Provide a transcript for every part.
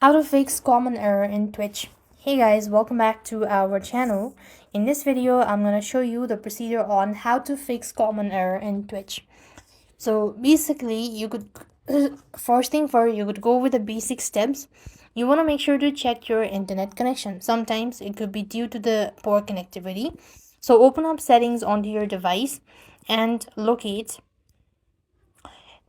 How to fix common error in Twitch. Hey guys, welcome back to our channel. In this video, I'm going to show you the procedure on how to fix common error in Twitch. So basically, you could first thing first, you could go with the basic steps. You want to make sure to check your internet connection. Sometimes it could be due to the poor connectivity. So open up settings onto your device and locate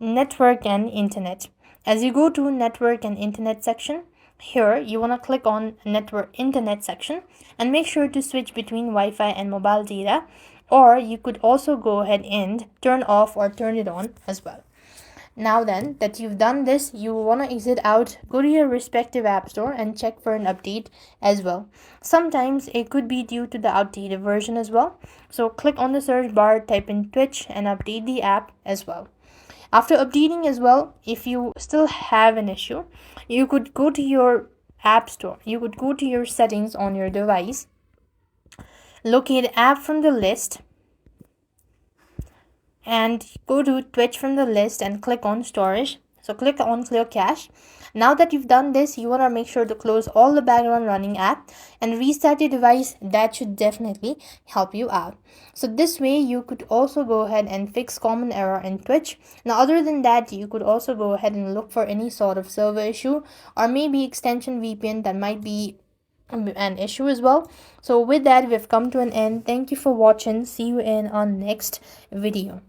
network and internet. As you go to network and internet section, here you want to click on network internet section and make sure to switch between Wi-Fi and mobile data, or you could also go ahead and turn off or turn it on as well. Now then that you've done this, you want to exit out, go to your respective app store and check for an update as well. Sometimes it could be due to the outdated version as well. So click on the search bar, type in Twitch and update the app as well. After updating as well, if you still have an issue, you could go to your app store. You could go to your settings on your device, locate app from the list, and go to Twitch from the list and click on storage. So click on clear cache. Now that you've done this, you want to make sure to close all the background running app and restart your device. That should definitely help you out. So this way you could also go ahead and fix common error in Twitch. Now other than that, you could also go ahead and look for any sort of server issue or maybe extension VPN that might be an issue as well. So with that, we've come to an end. Thank you for watching. See you in our next video.